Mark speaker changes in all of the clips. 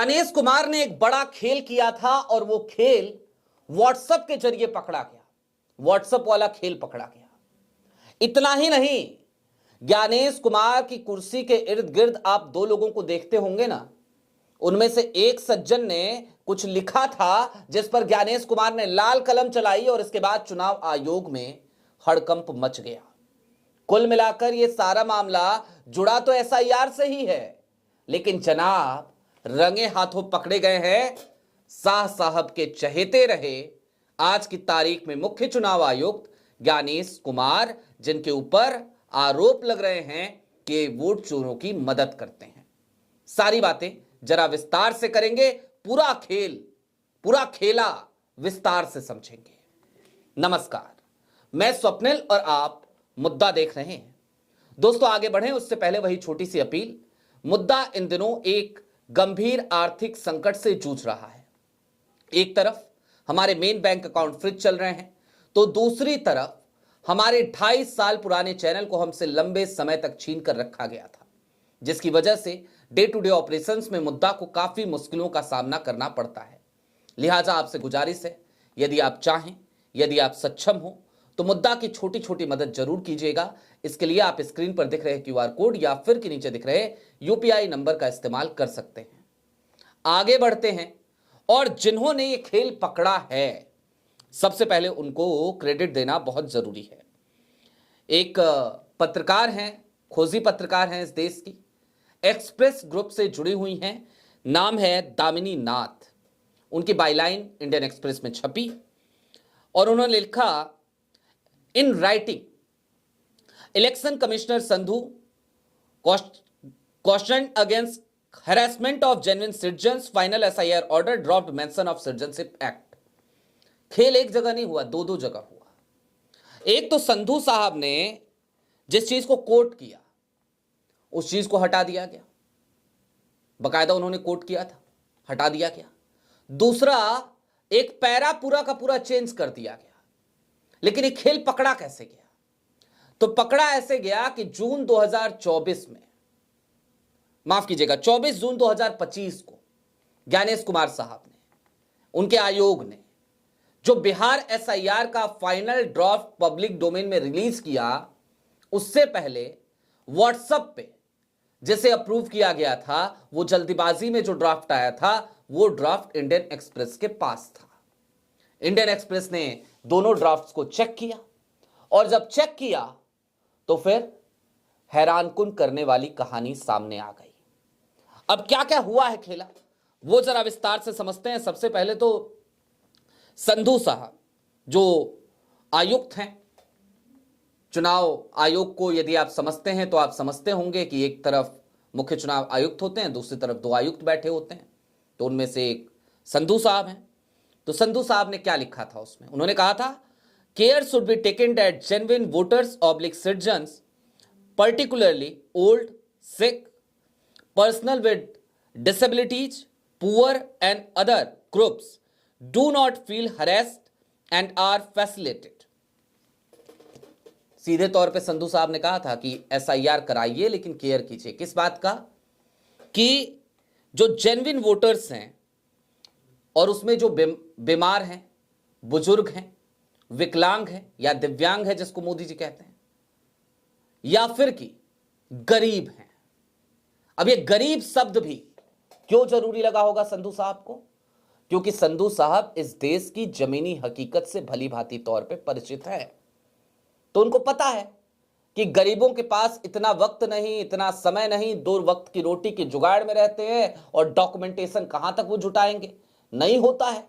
Speaker 1: ज्ञानेश कुमार ने एक बड़ा खेल किया था और वो खेल व्हाट्सएप के जरिए पकड़ा गया। व्हाट्सएप वाला खेल पकड़ा गया। इतना ही नहीं, ज्ञानेश कुमार की कुर्सी के इर्द गिर्द आप दो लोगों को देखते होंगे ना, उनमें से एक सज्जन ने कुछ लिखा था जिस पर ज्ञानेश कुमार ने लाल कलम चलाई और इसके बाद चुनाव आयोग में हड़कंप मच गया। कुल मिलाकर यह सारा मामला जुड़ा तो एसआईआर से ही है, लेकिन जनाब रंगे हाथों पकड़े गए हैं शाह साहब के चहेते रहे आज की तारीख में मुख्य चुनाव आयुक्त ज्ञानेश कुमार, जिनके ऊपर आरोप लग रहे हैं कि वोट चोरों की मदद करते हैं। सारी बातें जरा विस्तार से करेंगे, पूरा खेला विस्तार से समझेंगे। नमस्कार, मैं स्वप्निल और आप मुद्दा देख रहे हैं। दोस्तों आगे बढ़ें उससे पहले वही छोटी सी अपील। मुद्दा इन दिनों एक गंभीर आर्थिक संकट से जूझ रहा है। एक तरफ हमारे मेन बैंक अकाउंट फ्रीज चल रहे हैं, तो दूसरी तरफ हमारे 2.5 साल पुराने चैनल को हमसे लंबे समय तक छीन कर रखा गया था, जिसकी वजह से डे टू डे ऑपरेशंस में मुद्दा को काफी मुश्किलों का सामना करना पड़ता है। लिहाजा आपसे गुजारिश है, यदि आप चाहें, यदि आप सक्षम हो तो मुद्दा की छोटी छोटी मदद जरूर कीजिएगा। इसके लिए आप स्क्रीन पर दिख रहे क्यूआर कोड या फिर के नीचे दिख रहे यूपीआई नंबर का इस्तेमाल कर सकते हैं। आगे बढ़ते हैं, और जिन्होंने ये खेल पकड़ा है सबसे पहले उनको क्रेडिट देना बहुत जरूरी है। एक पत्रकार हैं, खोजी पत्रकार हैं इस देश की, एक्सप्रेस ग्रुप से जुड़ी हुई हैं, नाम है दामिनी नाथ। उनकी बाईलाइन इंडियन एक्सप्रेस में छपी और उन्होंने लिखा, in writing election commissioner Sandhu cautioned against harassment of genuine citizens, final SIR order dropped mention of citizenship act। खेल एक जगह नहीं हुआ, दो जगह हुआ। एक तो संधू साहब ने जिस चीज को कोट किया उस चीज को हटा दिया गया, बकायदा उन्होंने कोट किया था, हटा दिया गया। दूसरा, एक पैरा पूरा का पूरा चेंज कर दिया गया। लेकिन ये खेल पकड़ा कैसे गया? तो पकड़ा ऐसे गया कि जून 2024 में, माफ कीजिएगा 24 जून 2025 को ज्ञानेश कुमार साहब ने, उनके आयोग ने जो बिहार एसआईआर का फाइनल ड्राफ्ट पब्लिक डोमेन में रिलीज किया, उससे पहले व्हाट्सएप पे जिसे अप्रूव किया गया था, वो जल्दीबाजी में जो ड्राफ्ट आया था वो ड्राफ्ट इंडियन एक्सप्रेस के पास था। इंडियन एक्सप्रेस ने दोनों ड्राफ्ट्स को चेक किया और जब चेक किया तो फिर हैरानकुन करने वाली कहानी सामने आ गई। अब क्या क्या हुआ है खेला वो जरा विस्तार से समझते हैं। सबसे पहले तो संधू साहब जो आयुक्त हैं, चुनाव आयोग को यदि आप समझते हैं तो आप समझते होंगे कि एक तरफ मुख्य चुनाव आयुक्त होते हैं, दूसरी तरफ 2 आयुक्त बैठे होते हैं, तो उनमें से एक संधू साहब हैं। तो संधू साहब ने क्या लिखा था उसमें? उन्होंने कहा था, care should be taken that genuine voters oblique citizens, particularly old, sick, personal with disabilities, poor and other groups do not feel harassed and are facilitated. सीधे तौर पे संधू साहब ने कहा था कि एसआईआर कराइए लेकिन केयर कीजिए। किस बात का? कि जो जेन्युइन वोटर्स हैं और उसमें जो बीमार हैं, बुजुर्ग हैं, विकलांग हैं या दिव्यांग है जिसको मोदी जी कहते हैं, या फिर कि गरीब हैं। अब ये गरीब शब्द भी क्यों जरूरी लगा होगा संधू साहब को? क्योंकि संधू साहब इस देश की जमीनी हकीकत से भली भांति तौर पे परिचित है। तो उनको पता है कि गरीबों के पास इतना वक्त नहीं, इतना समय नहीं, 2 वक्त की रोटी के जुगाड़ में रहते हैं और डॉक्यूमेंटेशन कहां तक वो जुटाएंगे, नहीं होता है।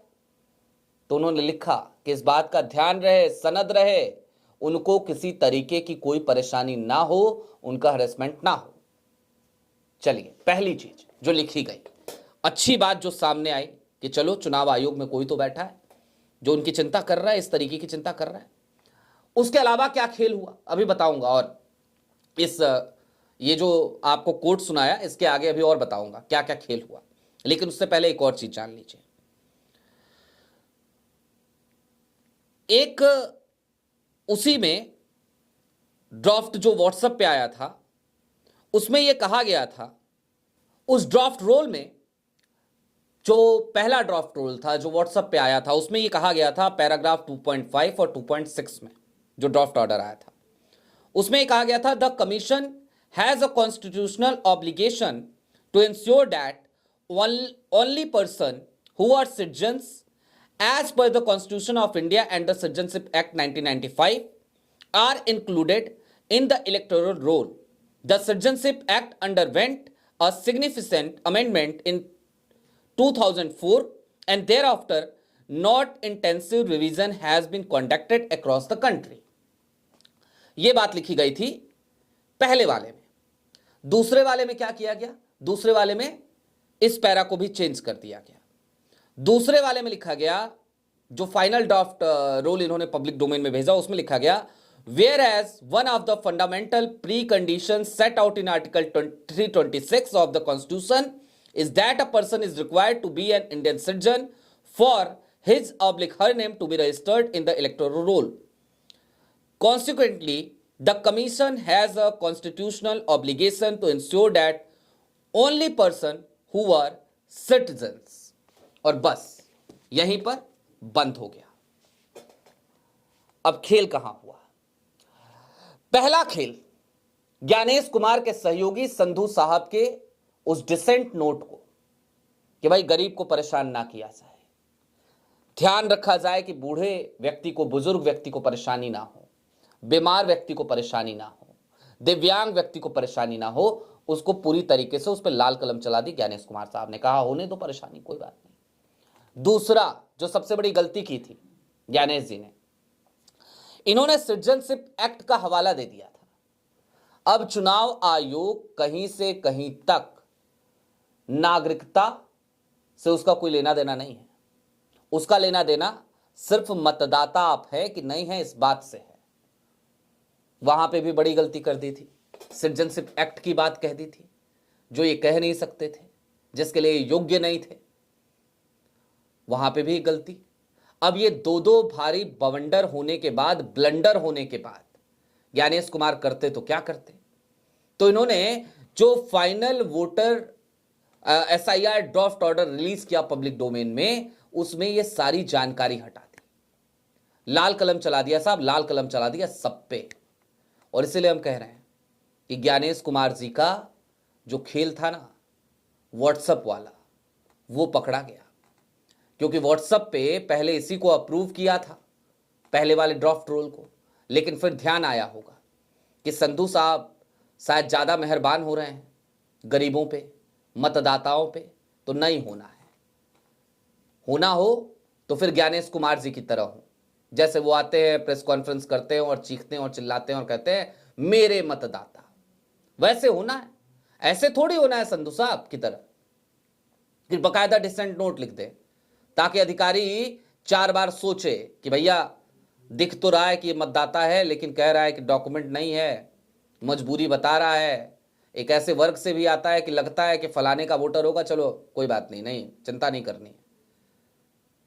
Speaker 1: तो उन्होंने लिखा कि इस बात का ध्यान रहे, सनद रहे, उनको किसी तरीके की कोई परेशानी ना हो, उनका हरेसमेंट ना हो। चलिए, पहली चीज जो लिखी गई, अच्छी बात जो सामने आई कि चलो चुनाव आयोग में कोई तो बैठा है जो उनकी चिंता कर रहा है, इस तरीके की चिंता कर रहा है। उसके अलावा क्या खेल हुआ अभी बताऊंगा, और इस ये जो आपको कोट सुनाया इसके आगे अभी और बताऊंगा क्या क्या खेल हुआ। लेकिन उससे पहले एक और चीज जान लीजिए। एक उसी में ड्राफ्ट जो व्हाट्सएप पे आया था उसमें यह कहा गया था, उस ड्राफ्ट रोल में जो पहला ड्राफ्ट रूल था जो व्हाट्सएप पे आया था उसमें ये कहा गया था पैराग्राफ 2.5 और 2.6 में, जो ड्राफ्ट ऑर्डर आया था उसमें ये कहा गया था the commission has a constitutional obligation to ensure that only person who are citizens as per the constitution of India and the citizenship act 1995 are included in the electoral roll. The Citizenship Act underwent a significant amendment in 2004 and thereafter not intensive revision has been conducted across the country. ये बात लिखी गई थी पहले वाले में। दूसरे वाले में क्या किया गया? दूसरे वाले में इस पैरा को भी चेंज कर दिया गया। दूसरे वाले में लिखा गया, जो फाइनल ड्राफ्ट रोल इन्होंने पब्लिक डोमेन में भेजा उसमें लिखा गया whereas one of the fundamental preconditions set out in article 326 of the constitution is that a person is required to be an Indian citizen for his/her name to be registered in the electoral roll. Consequently, the commission has a constitutional obligation to ensure that only person who are citizens, और बस यहीं पर बंद हो गया। अब खेल कहां हुआ? पहला खेल ज्ञानेश कुमार के सहयोगी संधू साहब के उस डिसेंट नोट को कि भाई गरीब को परेशान ना किया जाए, ध्यान रखा जाए कि बूढ़े व्यक्ति को, बुजुर्ग व्यक्ति को परेशानी ना हो, बीमार व्यक्ति को परेशानी ना हो, दिव्यांग व्यक्ति को परेशानी ना हो, उसको पूरी तरीके से उस पर लाल कलम चला दी ज्ञानेश कुमार साहब ने। कहा होने दो परेशानी, कोई बात नहीं। दूसरा जो सबसे बड़ी गलती की थी ज्ञानेश जी ने, इन्होंने सिटीजनशिप एक्ट का हवाला दे दिया था। अब चुनाव आयोग कहीं से कहीं तक नागरिकता से उसका कोई लेना देना नहीं है। उसका लेना देना सिर्फ मतदाता आप है कि नहीं है इस बात से है। वहां पे भी बड़ी गलती कर दी थी, सिटीजनशिप एक्ट की बात कह दी थी जो ये कह नहीं सकते थे, जिसके लिए योग्य नहीं थे, वहां पे भी गलती। अब ये दो भारी बवंडर होने के बाद, ब्लंडर होने के बाद ज्ञानेश कुमार करते तो क्या करते? तो इन्होंने जो final voter SIR draft order release किया पब्लिक डोमेन में, उसमें ये सारी जानकारी हटा दी, लाल कलम चला दिया साहब, लाल कलम चला दिया सब पे। और इसीलिए हम कह रहे हैं कि ज्ञानेश कुमार जी का जो खेल था ना व्हाट्सएप वाला, वो पकड़ा गया। क्योंकि व्हाट्सएप पे पहले इसी को अप्रूव किया था, पहले वाले ड्राफ्ट रोल को, लेकिन फिर ध्यान आया होगा कि संधू साहब शायद ज़्यादा मेहरबान हो रहे हैं गरीबों पे, मतदाताओं पे, तो नहीं होना है। होना हो तो फिर ज्ञानेश कुमार जी की तरह हो, जैसे वो आते हैं प्रेस कॉन्फ्रेंस करते हैं और चीखते हैं और चिल्लाते हैं और कहते हैं मेरे मतदाता, वैसे होना है। ऐसे थोड़ी होना है संधू साहब की तरह कि बकायदा डिसेंट नोट लिख दे, ताकि अधिकारी 4 बार सोचे कि भैया दिख तो रहा है कि ये मतदाता है, लेकिन कह रहा है कि डॉक्यूमेंट नहीं है, मजबूरी बता रहा है। एक ऐसे वर्ग से भी आता है कि लगता है कि फलाने का वोटर होगा, चलो कोई बात नहीं, नहीं चिंता नहीं करनी है।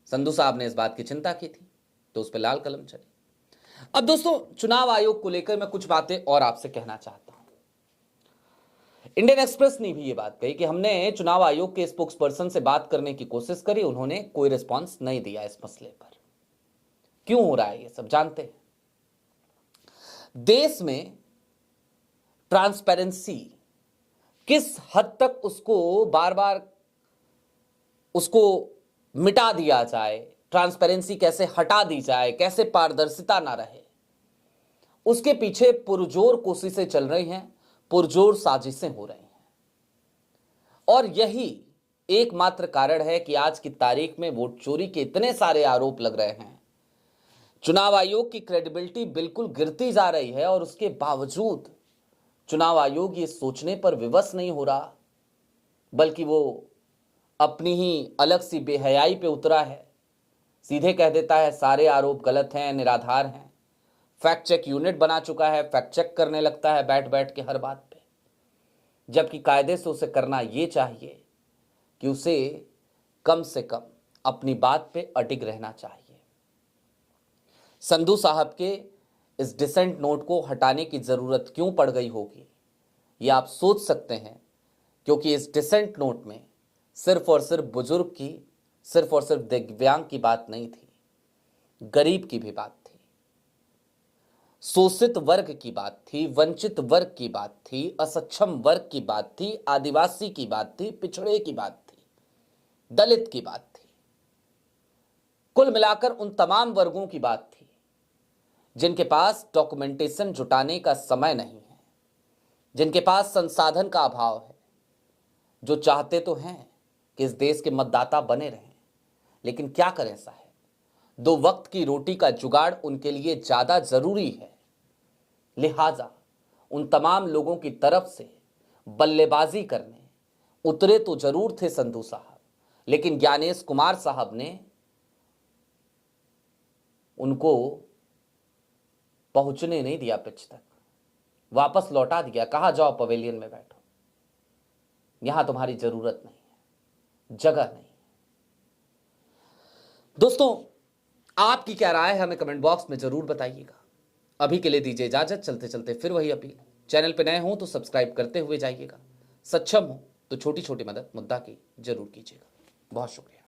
Speaker 1: संधू साहब ने इस बात की चिंता की थी तो उस पर लाल कलम चली। अब दोस्तों, चुनाव आयोग को लेकर मैं कुछ बातें और आपसे कहना चाहता हूं। इंडियन एक्सप्रेस ने भी ये बात कही कि हमने चुनाव आयोग के स्पोक्स पर्सन से बात करने की कोशिश करी, उन्होंने कोई रिस्पांस नहीं दिया इस मसले पर। क्यों हो रहा है ये सब जानते हैं। देश में ट्रांसपेरेंसी किस हद तक उसको बार बार उसको मिटा दिया जाए, ट्रांसपेरेंसी कैसे हटा दी जाए, कैसे पारदर्शिता ना रहे, उसके पीछे पुरजोर कोशिशें चल रही हैं, पुरजोर साजिशें हो रही हैं। और यही एकमात्र कारण है कि आज की तारीख में वोट चोरी के इतने सारे आरोप लग रहे हैं, चुनाव आयोग की क्रेडिबिलिटी बिल्कुल गिरती जा रही है। और उसके बावजूद चुनाव आयोग ये सोचने पर विवश नहीं हो रहा, बल्कि वो अपनी ही अलग सी बेहयाई पे उतरा है। सीधे कह देता है सारे आरोप गलत हैं, निराधार हैं। फैक्ट चेक यूनिट बना चुका है, फैक्ट चेक करने लगता है बैठ बैठ के हर बात पे, जबकि कायदे से उसे करना ये चाहिए कि उसे कम से कम अपनी बात पे अडिग रहना चाहिए। संधू साहब के इस डिसेंट नोट को हटाने की जरूरत क्यों पड़ गई होगी, ये आप सोच सकते हैं, क्योंकि इस डिसेंट नोट में सिर्फ और सिर्फ बुजुर्ग की, सिर्फ और सिर्फ दिव्यांग की बात नहीं थी, गरीब की भी बात थी, शोषित वर्ग की बात थी, वंचित वर्ग की बात थी, असक्षम वर्ग की बात थी, आदिवासी की बात थी, पिछड़े की बात थी, दलित की बात थी। कुल मिलाकर उन तमाम वर्गों की बात थी जिनके पास डॉक्यूमेंटेशन जुटाने का समय नहीं है, जिनके पास संसाधन का अभाव है, जो चाहते तो हैं कि इस देश के मतदाता बने रहें, लेकिन क्या करें साहब, 2 वक्त की रोटी का जुगाड़ उनके लिए ज्यादा जरूरी है। लिहाजा उन तमाम लोगों की तरफ से बल्लेबाजी करने उतरे तो जरूर थे संधू साहब, लेकिन ज्ञानेश कुमार साहब ने उनको पहुंचने नहीं दिया पिच तक, वापस लौटा दिया, कहा जाओ पवेलियन में बैठो, यहां तुम्हारी जरूरत नहीं है, जगह नहीं। दोस्तों, आपकी क्या राय है हमें कमेंट बॉक्स में जरूर बताइएगा। अभी के लिए दीजिए इजाजत, चलते चलते फिर वही अपील, चैनल पे नए हो तो सब्सक्राइब करते हुए जाइएगा, सक्षम हो तो छोटी छोटी मदद मुद्दा की जरूर कीजिएगा। बहुत शुक्रिया।